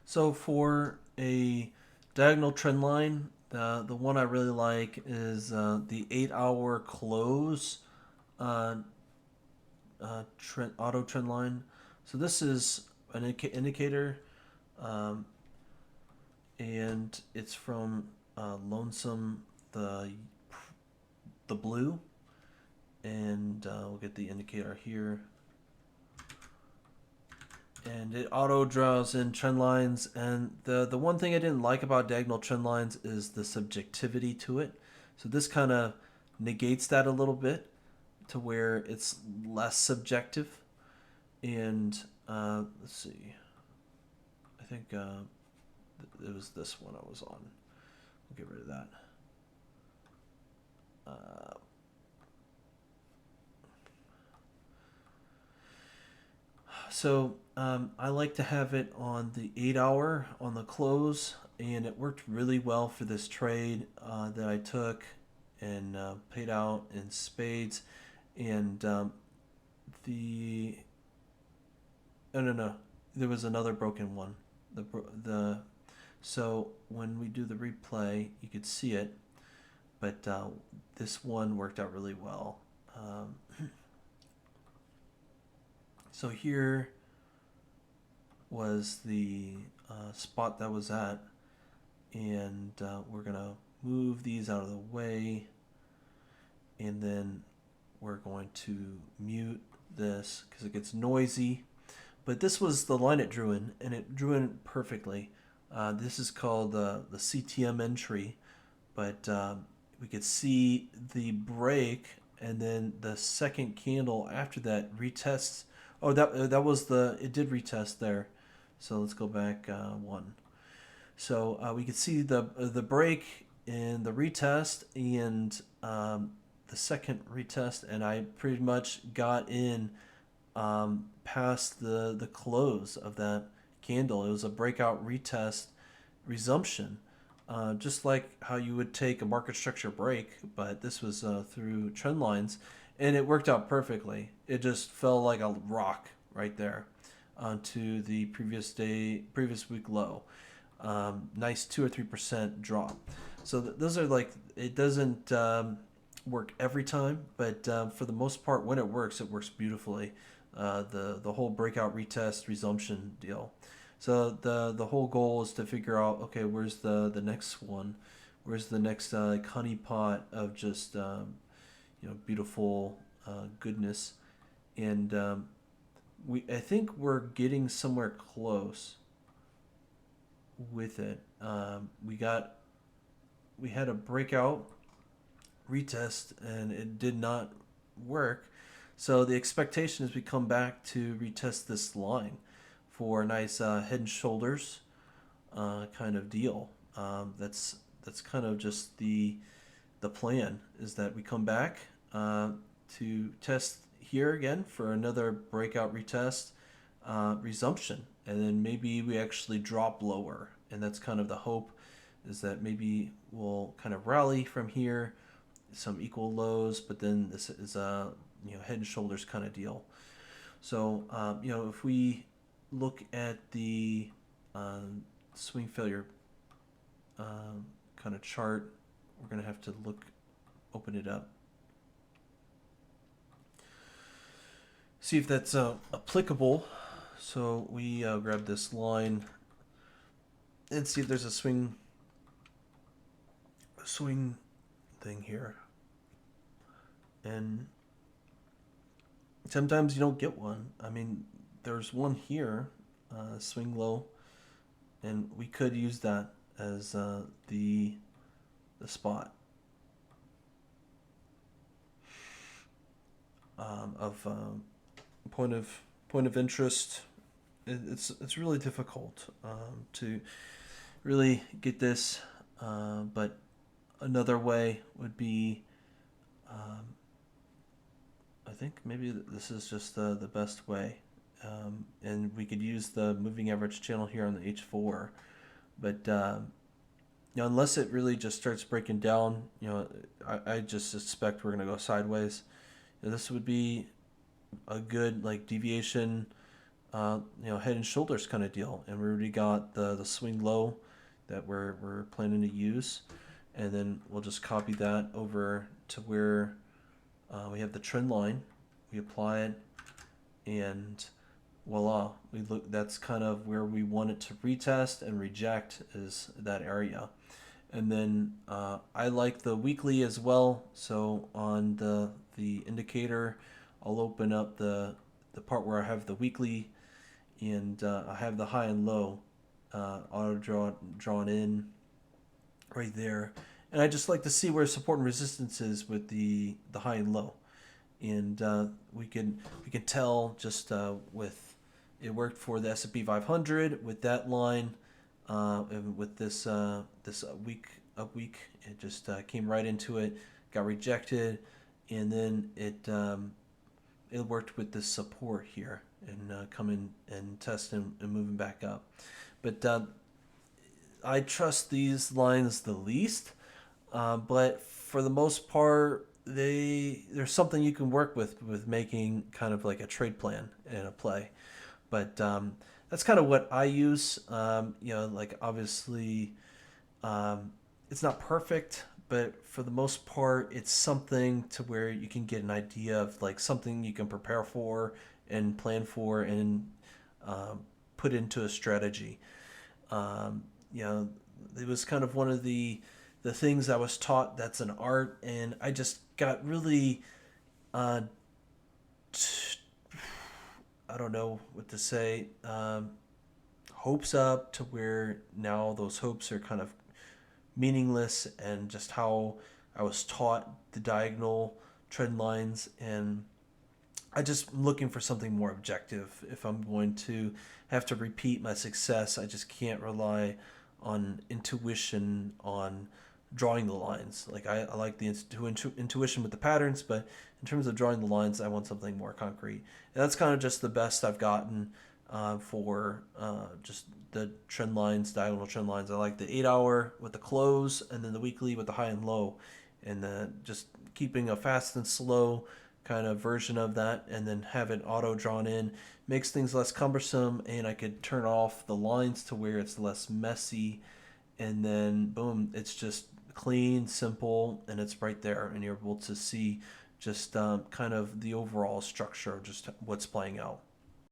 So for a diagonal trend line, the one I really like is the 8 hour close uh, auto trend line. So this is an indicator, um, and it's from Lonesome the blue, and we'll get the indicator here. And it auto draws in trend lines. And the one thing I didn't like about diagonal trend lines is the subjectivity to it. So this kind of negates that a little bit to where it's less subjective. And let's see, I think it was this one I was on. We'll get rid of that. Uh, So I like to have it on the 8 hour on the close, and it worked really well for this trade that I took and paid out in spades. And the oh no, there was another broken one. The so when we do the replay, you could see it, but this one worked out really well. So here was the spot that was at, and we're gonna move these out of the way, and then we're going to mute this because it gets noisy. But this was the line it drew in, and it drew in perfectly. This is called the CTM entry, but we could see the break, and then the second candle after that retests. Oh, that was it did retest there. So let's go back one. So we could see the break in the retest and the second retest, and I pretty much got in past the close of that candle. It was a breakout retest resumption, just like how you would take a market structure break, but this was through trend lines, and it worked out perfectly. It just fell like a rock right there onto the previous week low. Nice 2 or 3% drop. So those are like, it doesn't work every time, but for the most part, when it works beautifully. The whole breakout retest resumption deal. So the whole goal is to figure out, okay, where's the next one, where's the next like honey pot of just beautiful goodness, and I think we're getting somewhere close with it. We had a breakout retest and it did not work. So the expectation is we come back to retest this line for a nice head and shoulders kind of deal. That's kind of just the plan is that we come back to test here again for another breakout retest resumption, and then maybe we actually drop lower, and that's kind of the hope is that maybe we'll kind of rally from here, some equal lows, but then this is a head and shoulders kind of deal. So if we look at the swing failure kind of chart, we're gonna have to open it up, see if that's applicable. So we grab this line and see if there's a swing thing here. And sometimes you don't get one. I mean, there's one here, swing low, and we could use that as the spot of point of interest. It's really difficult to really get this, but another way would be, I think maybe this is just the best way, and we could use the moving average channel here on the H4, but unless it really just starts breaking down, I just suspect we're gonna go sideways. This would be a good like deviation head and shoulders kind of deal. And we already got the swing low that we're planning to use, and then we'll just copy that over to where we have the trend line. We apply it, and voila, we look. That's kind of where we want it to retest and reject, is that area. And then I like the weekly as well. So on the indicator, I'll open up the part where I have the weekly, and I have the high and low drawn in right there. And I just like to see where support and resistance is with the high and low. And we can tell just with it worked for the S&P 500 with that line, and with this week it just came right into it, got rejected, and then it worked with this support here and coming and testing and moving back up. But I trust these lines the least, but for the most part, there's something you can work with making kind of like a trade plan and a play. But that's kind of what I use. Like obviously, it's not perfect, but for the most part, it's something to where you can get an idea of like something you can prepare for and plan for and um, put into a strategy. Um, you know, it was kind of one of the things I was taught that's an art, and I just got really uh, t- I don't know what to say. Hopes up to where now those hopes are kind of meaningless, and just how I was taught the diagonal trend lines. And I just am looking for something more objective. If I'm going to have to repeat my success, I just can't rely on intuition, on drawing the lines. Like I like the intuition with the patterns, but in terms of drawing the lines, I want something more concrete. And that's kind of just the best I've gotten for just the trend lines, diagonal trend lines. I like the 8 hour with the close, and then the weekly with the high and low, and just keeping a fast and slow kind of version of that, and then have it auto drawn in makes things less cumbersome, and I could turn off the lines to where it's less messy, and then boom, it's just clean, simple, and it's right there, and you're able to see just kind of the overall structure of just what's playing out.